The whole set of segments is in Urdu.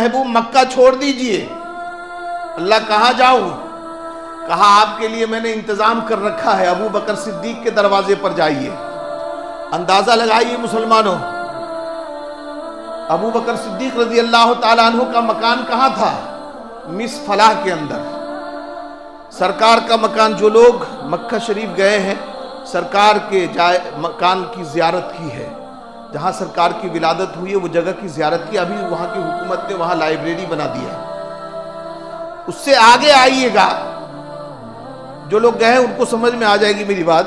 محبوب مکہ چھوڑ دیجئے۔ اللہ کہاں جاؤں؟ کہا آپ کے لیے میں نے انتظام کر رکھا ہے، ابو بکر صدیق کے دروازے پر جائیے۔ اندازہ لگائیے مسلمانوں، ابو بکر صدیق رضی اللہ تعالیٰ عنہ کا مکان کہاں تھا؟ مصر فلاح کے اندر۔ سرکار کا مکان، جو لوگ مکہ شریف گئے ہیں، سرکار کے مکان کی زیارت کی ہے، جہاں سرکار کی ولادت ہوئی ہے وہ جگہ کی زیارت کی۔ ابھی وہاں کی حکومت نے وہاں لائبریری بنا دیا ہے۔ اس سے آگے آئیے گا، جو لوگ گئے ہیں ان کو سمجھ میں آ جائے گی میری بات۔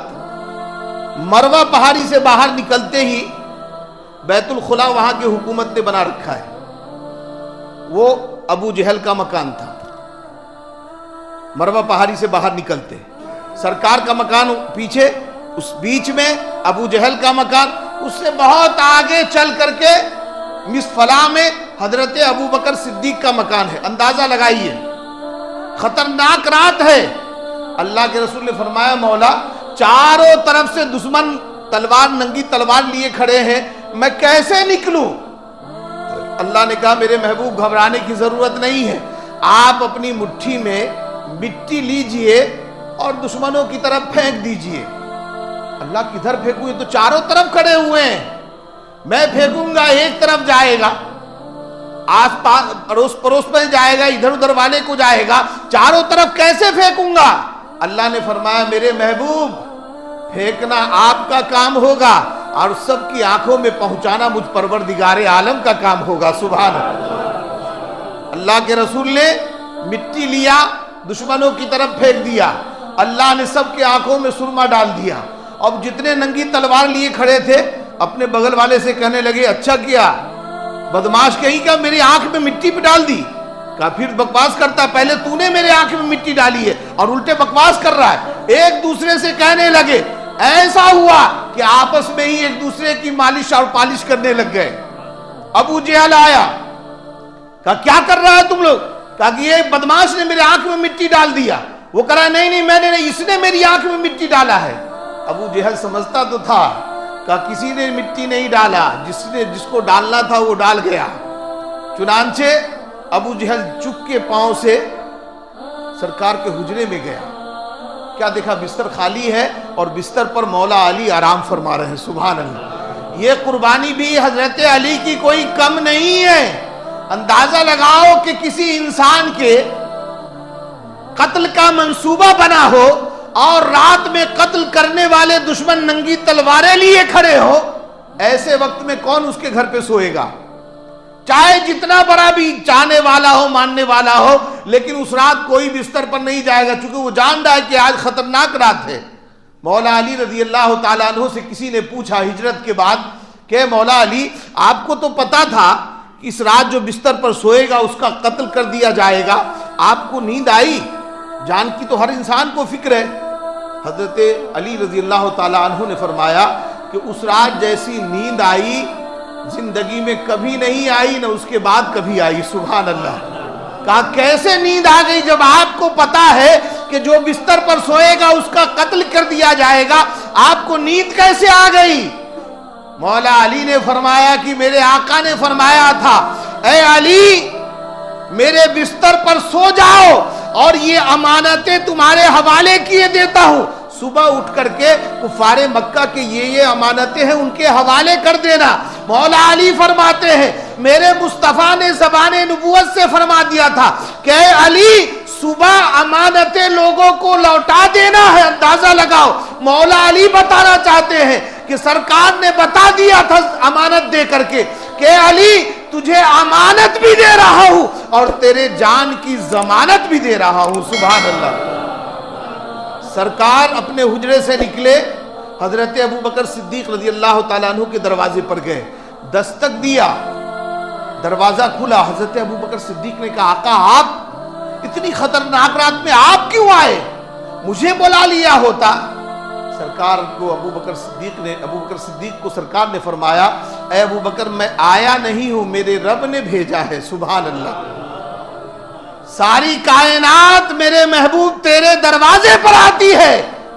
مروہ پہاڑی سے باہر نکلتے ہی بیت الخلا وہاں کی حکومت نے بنا رکھا ہے، وہ ابو جہل کا مکان تھا۔ مروہ پہاڑی سے باہر نکلتے سرکار کا مکان پیچھے، اس بیچ میں ابو جہل کا مکان، اس سے بہت آگے چل کر کے مصر فلاح میں حضرت ابو بکر صدیق کا مکان ہے۔ اندازہ لگائیے، خطرناک رات ہے۔ اللہ کے رسول نے فرمایا مولا چاروں طرف سے دشمن تلوار، ننگی تلوار لیے کھڑے ہیں، میں کیسے نکلوں؟ اللہ نے کہا میرے محبوب گھبرانے کی ضرورت نہیں ہے، آپ اپنی مٹھی میں مٹی لیجئے اور دشمنوں کی طرف پھینک دیجئے۔ اللہ کدھر پھینکوں؟ یہ تو چاروں طرف کھڑے ہوئے ہیں، میں پھینکوں گا ایک طرف جائے گا، آس پاس اڑوس پڑوس میں جائے گا، ادھر ادھر والے کو جائے گا، چاروں طرف کیسے پھینکوں گا؟ اللہ نے فرمایا میرے محبوب پھینکنا آپ کا کام ہوگا اور سب کی آنکھوں میں پہنچانا مجھ پروردگار عالم کا کام ہوگا۔ سبحان اللہ۔ اللہ کے رسول نے مٹی لیا، دشمنوں کی طرف پھینک دیا، اللہ نے سب کے آنکھوں میں سرما ڈال دیا۔ اب جتنے ننگی تلوار لیے کھڑے تھے اپنے بغل والے سے کہنے لگے اچھا کیا بدماش کہیں کا میری آنکھ میں مٹی پہ ڈال دی۔ کہا پھر بکواس کرتا، پہلے تو نے میرے آنکھ میں مٹی ڈالی ہے اور الٹے بکواس کر رہا ہے۔ ایک دوسرے سے کہنے لگے، ایسا ہوا کہ آپس میں ہی ایک دوسرے کی مالش اور پالش کرنے لگ گئے۔ ابو جہل آیا، کہا کیا کر رہا ہے تم لوگ؟ کہا کہ یہ بدماش نے میرے آنکھ میں مٹی ڈال دیا۔ وہ کہہ رہا نہیں میں نے نہیں، اس نے میری آنکھ میں مٹی ڈالا ہے۔ ابو جہل سمجھتا تو تھا، کہا کسی نے مٹی نہیں ڈالا، جس کو ڈالنا تھا وہ ڈال گیا۔ چنانچہ ابو جہل چک کے پاؤں سے سرکار کے حجرے میں گیا، کیا دیکھا بستر خالی ہے اور بستر پر مولا علی آرام فرما رہے ہیں۔ سبحان اللہ۔ یہ قربانی بھی حضرت علی کی کوئی کم نہیں ہے۔ اندازہ لگاؤ کہ کسی انسان کے قتل کا منصوبہ بنا ہو اور رات میں قتل کرنے والے دشمن ننگی تلواریں لیے کھڑے ہو، ایسے وقت میں کون اس کے گھر پہ سوئے گا؟ چاہے جتنا بڑا بھی چاہنے والا ہو، ماننے والا ہو، لیکن اس رات کوئی بستر پر نہیں جائے گا، چونکہ وہ جان رہا ہے کہ آج خطرناک رات ہے۔ مولا علی رضی اللہ تعالیٰ عنہ سے کسی نے پوچھا ہجرت کے بعد کہ مولا علی آپ کو تو پتا تھا کہ اس رات جو بستر پر سوئے گا اس کا قتل کر دیا جائے گا، آپ کو نیند آئی؟ جان کی تو ہر انسان کو فکر ہے۔ حضرت علی رضی اللہ تعالیٰ عنہ نے فرمایا کہ اس رات جیسی نیند آئی زندگی میں کبھی نہیں آئی، نہ اس کے بعد کبھی آئی۔ سبحان اللہ۔ کہا کیسے نیند آ گئی جب آپ کو پتا ہے کہ جو بستر پر سوئے گا اس کا قتل کر دیا جائے گا، آپ کو نیند کیسے آ گئی؟ مولا علی نے فرمایا کہ میرے آقا نے فرمایا تھا اے علی میرے بستر پر سو جاؤ اور یہ امانتیں تمہارے حوالے کیے دیتا ہوں، صبح اٹھ کر کے کفار مکہ کے یہ امانتیں ہیں ان کے حوالے کر دینا۔ مولا علی فرماتے ہیں میرے مصطفیٰ نے زبان نبوت سے فرما دیا تھا کہ اے علی صبح امانتیں لوگوں کو لوٹا دینا ہے۔ اندازہ لگاؤ، مولا علی بتانا چاہتے ہیں کہ سرکار نے بتا دیا تھا امانت دے کر کے کہ علی تجھے امانت بھی دے رہا ہوں اور تیرے جان کی ضمانت بھی دے رہا ہوں۔ سبحان اللہ۔ سرکار اپنے حجرے سے نکلے، حضرت ابو بکر صدیق رضی اللہ تعالیٰ عنہ کے دروازے پر گئے، دستک دیا، دروازہ کھلا۔ حضرت ابو بکر صدیق نے کہا آقا آپ اتنی خطرناک رات میں آپ کیوں آئے؟ مجھے بلا لیا ہوتا۔ سرکار کو ابو بکر صدیق کو سرکار نے فرمایا اے ابو بکر میں آیا نہیں ہوں، میرے رب نے بھیجا ہے۔ سبحان اللہ۔ ساری کائنات میرے محبوب تیرے دروازے پر آتی ہے،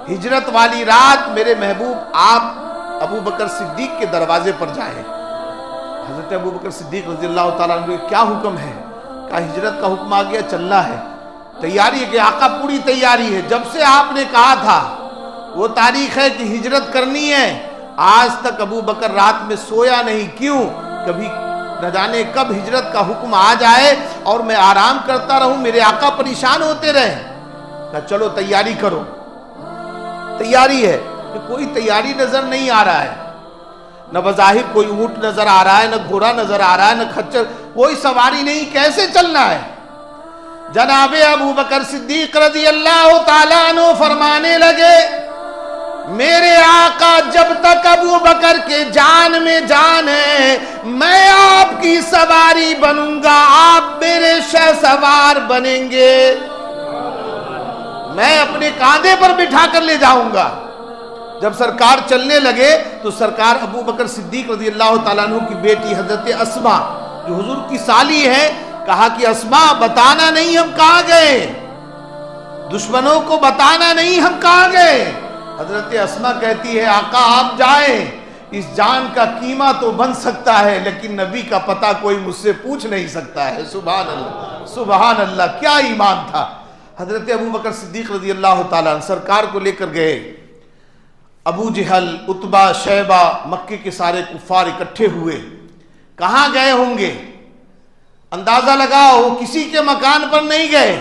ہجرت والی رات میرے محبوب آپ ابو بکر صدیق کے دروازے پر جائیں۔ حضرت ابو بکر صدیق رضی اللہ تعالیٰ عنہ کا کیا حکم ہے؟ کہا ہجرت کا حکم آ گیا، چلنا ہے، تیاری ہے کہ آقا پوری تیاری ہے، جب سے آپ نے کہا تھا وہ تاریخ ہے کہ ہجرت کرنی ہے، آج تک ابو بکر رات میں سویا نہیں۔ کیوں؟ کبھی نہ جانے کب ہجرت کا حکم آ جائے اور میں آرام کرتا رہوں، میرے آقا پریشان ہوتے رہے۔ کہا چلو تیاری کرو۔ تیاری ہے کہ کوئی تیاری نظر نہیں آ رہا ہے، نہ بظاہر کوئی اونٹ نظر آ رہا ہے، نہ گھوڑا نظر آ رہا ہے، نہ کھچر، کوئی سواری نہیں، کیسے چلنا ہے؟ جناب ابو بکر صدیق رضی اللہ تعالیٰ عنہ فرمانے لگے، میرے آقا جب تک ابو بکر کے جان میں جان ہے میں آپ کی سواری بنوں گا، آپ میرے شہ سوار بنیں گے، میں اپنے کاندھے پر بٹھا کر لے جاؤں گا۔ جب سرکار چلنے لگے تو سرکار ابو بکر صدیق رضی اللہ تعالیٰ عنہ کی بیٹی حضرت اسماء جو حضور کی سالی ہے، کہا کہ اسماء بتانا نہیں ہم کہاں گئے، دشمنوں کو بتانا نہیں ہم کہاں گئے۔ حضرت اسماء کہتی ہے آقا آپ جائیں، اس جان کا قیمہ تو بن سکتا ہے لیکن نبی کا پتہ کوئی مجھ سے پوچھ نہیں سکتا ہے۔ سبحان اللہ، سبحان اللہ، کیا ایمان تھا۔ حضرت ابو بکر صدیق رضی اللہ تعالیٰ عنہ سرکار کو لے کر گئے، ابو جہل، عتبہ، شیبہ، مکے کے سارے کفار اکٹھے ہوئے، کہاں گئے ہوں گے؟ اندازہ لگاؤ، وہ کسی کے مکان پر نہیں گئے،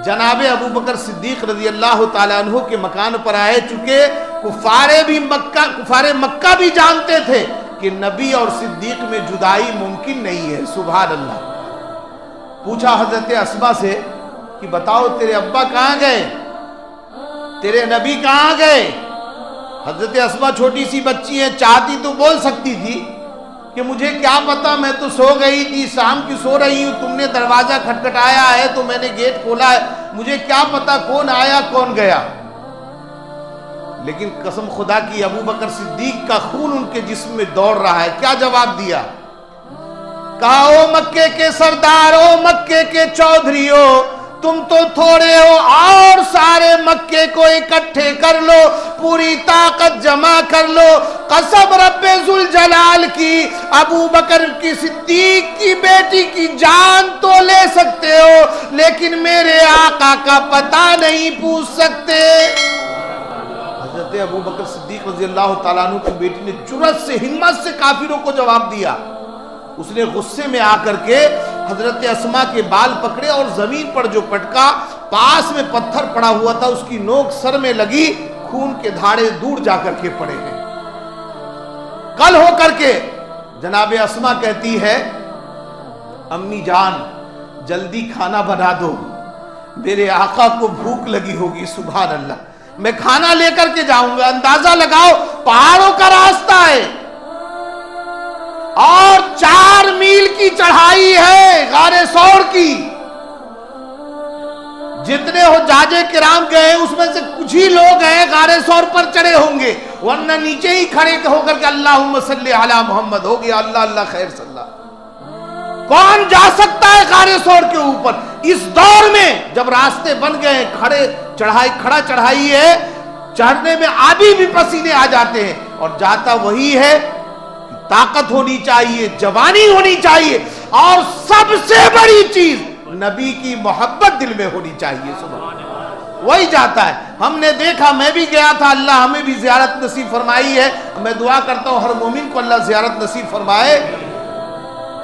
جناب ابو بکر صدیق رضی اللہ تعالیٰ عنہ کے مکان پر آئے، چونکہ کفار مکہ بھی جانتے تھے کہ نبی اور صدیق میں جدائی ممکن نہیں ہے۔ سبحان اللہ۔ پوچھا حضرت اسماء سے کہ بتاؤ تیرے ابا کہاں گئے، تیرے نبی کہاں گئے؟ حضرت اسماء چھوٹی سی بچی ہے، چاہتی تو بول سکتی تھی کہ مجھے کیا پتا، میں تو سو گئی تھی، شام کی سو رہی ہوں، تم نے دروازہ کھٹکھٹایا ہے تو میں نے گیٹ کھولا ہے، مجھے کیا پتا کون آیا کون گیا۔ لیکن قسم خدا کی ابو بکر صدیق کا خون ان کے جسم میں دوڑ رہا ہے۔ کیا جواب دیا؟ کہا او مکے کے سردار، او مکے کے چودھریو، تم تو تھوڑے ہو، اور سارے مکے کو اکٹھے کر لو، پوری طاقت جمع کر لو، قسم رب ذوالجلال کی، ابو بکر کی صدیق کی بیٹی کی جان تو لے سکتے ہو لیکن میرے آقا کا پتہ نہیں پوچھ سکتے۔ حضرت ابو بکر صدیق رضی اللہ تعالیٰ عنہ کی بیٹی نے جرأت سے، ہمت سے کافروں کو جواب دیا۔ اس نے غصے میں آ کر کے حضرت اسماء کے بال پکڑے اور زمین پر جو پٹکا، پاس میں پتھر پڑا ہوا تھا، اس کی نوک سر میں لگی، خون کے دھاڑے دور جا کر کے پڑے ہیں۔ کل ہو کر کے جناب اسماء کہتی ہے امی جان جلدی کھانا بنا دو، میرے آقا کو بھوک لگی ہوگی۔ سبحان اللہ، میں کھانا لے کر کے جاؤں گا۔ اندازہ لگاؤ، پہاڑوں کا راستہ ہے اور 4 میل کی چڑھائی ہے غار ثور کی، جتنے حجاج کرام گئے اس میں سے کچھ ہی لوگ ہیں غار ثور پر چڑھے ہوں گے، ورنہ نیچے ہی کھڑے ہو کر کے اللہم صلی علی محمد ہو گیا، اللہ اللہ خیر صلی اللہ۔ کون جا سکتا ہے غار ثور کے اوپر؟ اس دور میں جب راستے بن گئے، کھڑا چڑھائی ہے، چڑھنے میں آدھی بھی پسینے آ جاتے ہیں، اور جاتا وہی ہے، طاقت ہونی چاہیے، جوانی ہونی چاہیے، اور سب سے بڑی چیز نبی کی محبت دل میں ہونی چاہیے۔ سبحان اللہ، وہی جاتا ہے۔ ہم نے دیکھا، میں بھی گیا تھا، اللہ ہمیں بھی زیارت نصیب فرمائی ہے، میں دعا کرتا ہوں ہر مومن کو اللہ زیارت نصیب فرمائے۔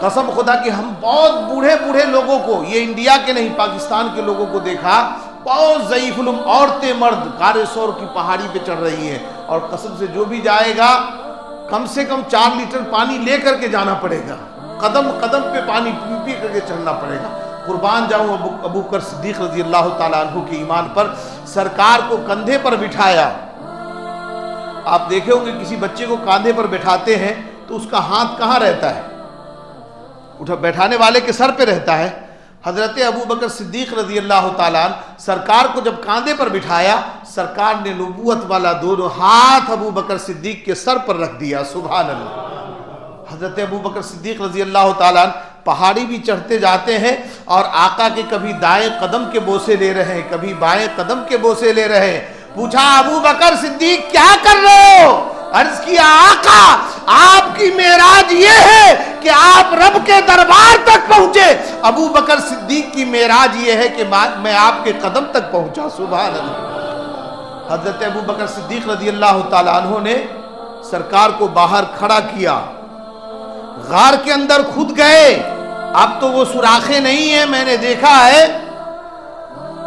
قسم خدا کہ ہم بہت بوڑھے لوگوں کو، یہ انڈیا کے نہیں پاکستان کے لوگوں کو دیکھا، بہت ضعیف العمر عورتیں مرد غار ثور کی پہاڑی پہ چڑھ رہی ہیں، اور قسم سے جو بھی جائے گا کم سے کم 4 لیٹر پانی لے کر کے جانا پڑے گا، قدم قدم پہ پانی پی کر کے چڑھنا پڑے گا۔ قربان جاؤں ابو بکر صدیق رضی اللہ تعالیٰ عنہ کے ایمان پر۔ سرکار کو کندھے پر بٹھایا۔ آپ دیکھے ہوں گے کسی بچے کو کاندھے پر بٹھاتے ہیں تو اس کا ہاتھ کہاں رہتا ہے؟ بیٹھانے والے کے سر پہ رہتا ہے۔ حضرت ابو بکر صدیق رضی اللہ تعالیٰ عنہ سرکار کو جب کاندھے پر بٹھایا، سرکار نے نبوت والا دونوں ہاتھ ابو بکر صدیق کے سر پر رکھ دیا۔ سبحان اللہ۔ حضرت ابو بکر صدیق رضی اللہ تعالیٰ عنہ پہاڑی بھی چڑھتے جاتے ہیں، اور آقا کے کبھی دائیں قدم کے بوسے لے رہے ہیں، کبھی بائیں قدم کے بوسے لے رہے ہیں۔ پوچھا ابو بکر صدیق کیا کر رہے ہو؟ عرض کیا آقا آپ کی معراج یہ ہے کہ آپ رب کے دربار تک پہنچے، ابو بکر صدیق کی معراج یہ ہے کہ میں آپ کے قدم تک پہنچا۔ سبحان اللہ۔ حضرت ابو بکر صدیق رضی اللہ تعالیٰ عنہ نے سرکار کو باہر کھڑا کیا، غار کے اندر خود گئے۔ اب تو وہ سوراخیں نہیں ہیں، میں نے دیکھا ہے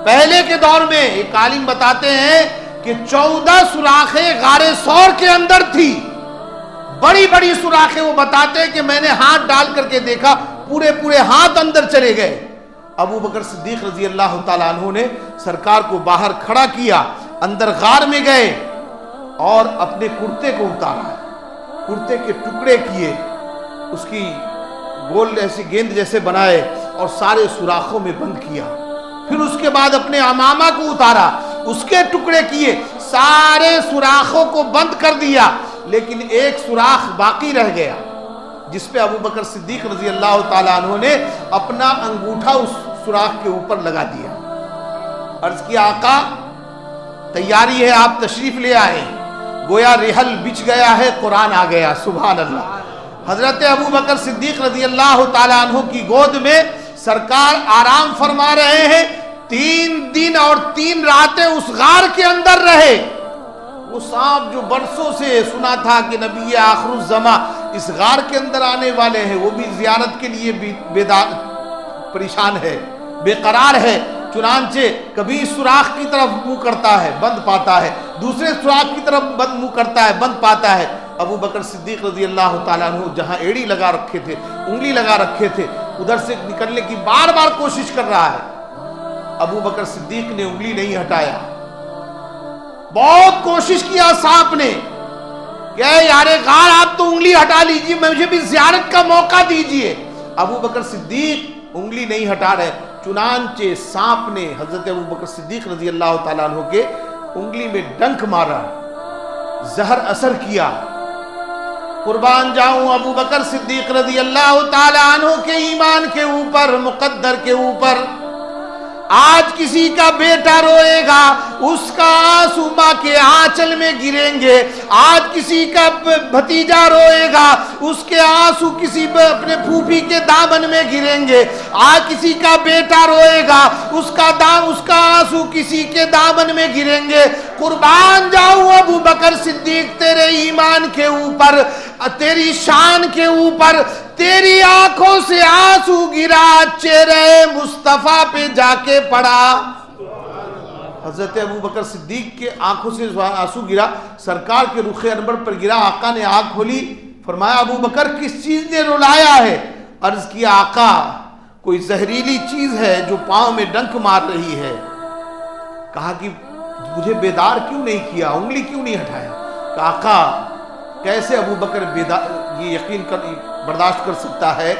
پہلے کے دور میں ایک عالم بتاتے ہیں کہ 14 سوراخیں غار ثور کے اندر تھی، بڑی بڑی سوراخیں۔ وہ بتاتے ہیں کہ میں نے ہاتھ ڈال کر کے دیکھا، پورے ہاتھ اندر چلے گئے۔ ابو بکر صدیق رضی اللہ تعالیٰ عنہ نے سرکار کو باہر کھڑا کیا، اندر غار میں گئے اور اپنے کرتے کو اتارا، کرتے کے ٹکڑے کیے، اس کی گول ایسی گیند جیسے بنائے اور سارے سوراخوں میں بند کیا۔ پھر اس کے بعد اپنے امامہ کو اتارا، اس کے ٹکڑے کیے، سارے سوراخوں کو بند کر دیا، لیکن ایک سوراخ باقی رہ گیا جس پہ ابو بکر صدیق رضی اللہ تعالیٰ عنہ نے اپنا انگوٹھا اس سوراخ کے اوپر لگا دیا۔ عرض کیا آقا تیاری ہے، آپ تشریف لے آئے۔ گویا رحل بچ گیا ہے، قرآن آ گیا۔ سبحان اللہ۔ حضرت ابو بکر صدیق رضی اللہ تعالیٰ عنہ کی گود میں سرکار آرام فرما رہے ہیں۔ 3 دن اور 3 راتیں اس غار کے اندر رہے۔ وہ سانپ جو برسوں سے سنا تھا کہ نبی آخر الزماں اس غار کے اندر آنے والے ہیں، وہ بھی زیارت کے لیے بیدار پریشان ہے، بے قرار ہے، چنانچہ کبھی سوراخ کی طرف منہ کرتا ہے بند پاتا ہے، دوسرے سوراخ کی طرف منہ کرتا ہے بند پاتا ہے۔ ابو بکر صدیق رضی اللہ تعالیٰ عنہ جہاں ایڑی لگا رکھے تھے، انگلی لگا رکھے تھے، ادھر سے نکلنے کی بار بار کوشش کر رہا ہے۔ ابو بکر صدیق نے انگلی نہیں ہٹایا، بہت کوشش کیا سانپ نے کہ یار غار آپ تو انگلی ہٹا لیجیے، مجھے بھی زیارت کا موقع دیجیے۔ ابو بکر صدیق انگلی نہیں ہٹا رہے، چنانچہ سانپ نے حضرت ابو بکر صدیق رضی اللہ تعالیٰ عنہ کے انگلی میں ڈنک مارا، زہر اثر کیا۔ قربان جاؤں ابو بکر صدیق رضی اللہ تعالیٰ عنہ کے ایمان کے اوپر، مقدر کے اوپر۔ آج کسی کا بیٹا روئے گا، اس کا آنسو ماں کے آنچل میں گریں گے۔ آج کسی کا بھتیجا روئے گا، اس کے آنسو کسی اپنے پھوپھی کے دامن میں گریں گے۔ آج کسی کا بیٹا روئے گا، اس کا آنسو کسی کے دامن میں گریں گے۔ قربان جاؤں ابو بکر صدیق تیرے ایمان کے اوپر، تیری شان کے اوپر، تیری آنکھوں سے آنسو گرا، چہرے مصطفیٰ پہ جا کے پڑا۔ حضرت ابو بکر صدیق کے آنکھوں سے آنسو گرا، سرکار کے رخ انور پر گرا۔ آقا نے آنکھ کھولی، فرمایا ابو بکر کس چیز نے رلایا ہے؟ عرض کیا آقا کوئی زہریلی چیز ہے جو پاؤں میں ڈنک مار رہی ہے۔ کہا کہ مجھے بیدار کیوں نہیں کیا، انگلی کیوں نہیں ہٹایا؟ کہا آقا کیسے ابو بکر یہ یقین برداشت کر سکتا ہے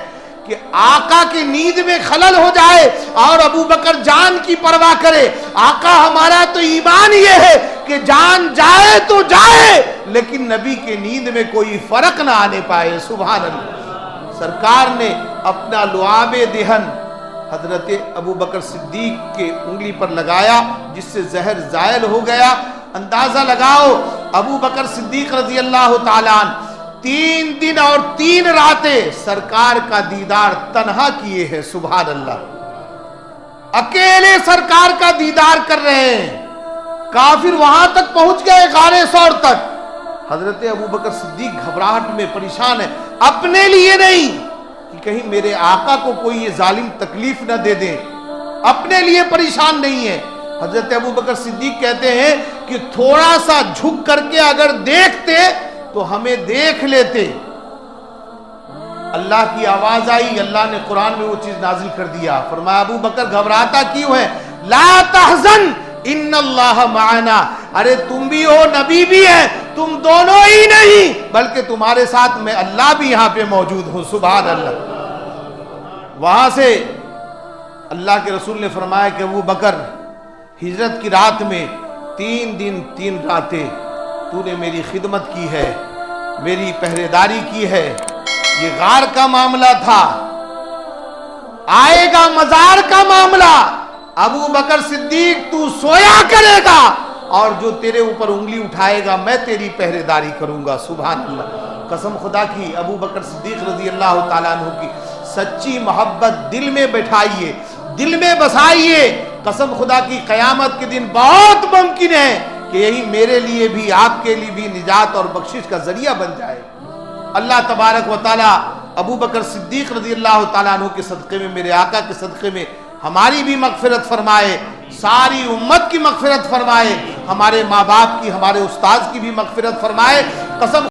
کہ آقا کی نیند میں خلل ہو جائے اور ابو بکر جان کی پرواہ کرے؟ آقا ہمارا تو ایمان یہ ہے کہ جان جائے تو جائے، لیکن نبی کے نیند میں کوئی فرق نہ آنے پائے۔ سبحان اللہ۔ سرکار نے اپنا لعاب دہن حضرت ابو بکر صدیق کے انگلی پر لگایا، جس سے زہر زائل ہو گیا۔ اندازہ لگاؤ ابو بکر صدیق رضی اللہ تعالیٰ عنہ 3 دن اور 3 راتیں سرکار کا دیدار تنہا کیے ہیں۔ سبحان اللہ، اکیلے سرکار کا دیدار کر رہے ہیں۔ کافر وہاں تک پہنچ گئے، غار ثور تک۔ حضرت ابو بکر صدیق گھبراہٹ میں پریشان ہے، اپنے لیے نہیں کہ کہیں میرے آقا کو کوئی یہ ظالم تکلیف نہ دے دے، اپنے لیے پریشان نہیں ہے۔ حضرت ابو بکر صدیق کہتے ہیں کہ تھوڑا سا جھک کر کے اگر دیکھتے تو ہمیں دیکھ لیتے۔ اللہ کی آواز آئی، اللہ نے قرآن میں وہ چیز نازل کر دیا۔ فرمایا ابو بکر گھبراتا کیوں ہے؟ لا تحزن ان اللہ معنا، ارے تم بھی ہو، نبی بھی ہے، تم دونوں ہی نہیں بلکہ تمہارے ساتھ میں اللہ بھی یہاں پہ موجود ہوں۔ سبحان اللہ۔ وہاں سے اللہ کے رسول نے فرمایا کہ ابو بکر ہجرت کی رات میں 3 دن 3 راتیں تو نے میری خدمت کی ہے، میری پہرےداری کی ہے۔ یہ غار کا معاملہ تھا، آئے گا مزار کا معاملہ۔ ابو بکر صدیق تو سویا کرے گا اور جو تیرے اوپر انگلی اٹھائے گا میں تیری پہرےداری کروں گا۔ سبحان اللہ۔ قسم خدا کی ابو بکر صدیق رضی اللہ تعالیٰ عنہ کی سچی محبت دل میں بٹھائیے، دل میں بسائیے، قسم خدا کی قیامت کے دن بہت ممکن ہے کہ یہی میرے لیے بھی آپ کے لیے بھی نجات اور بخشش کا ذریعہ بن جائے۔ اللہ تبارک و تعالیٰ ابو بکر صدیق رضی اللہ تعالیٰ عنہ کے صدقے میں، میرے آقا کے صدقے میں ہماری بھی مغفرت فرمائے، ساری امت کی مغفرت فرمائے، ہمارے ماں باپ کی، ہمارے استاذ کی بھی مغفرت فرمائے۔ قسم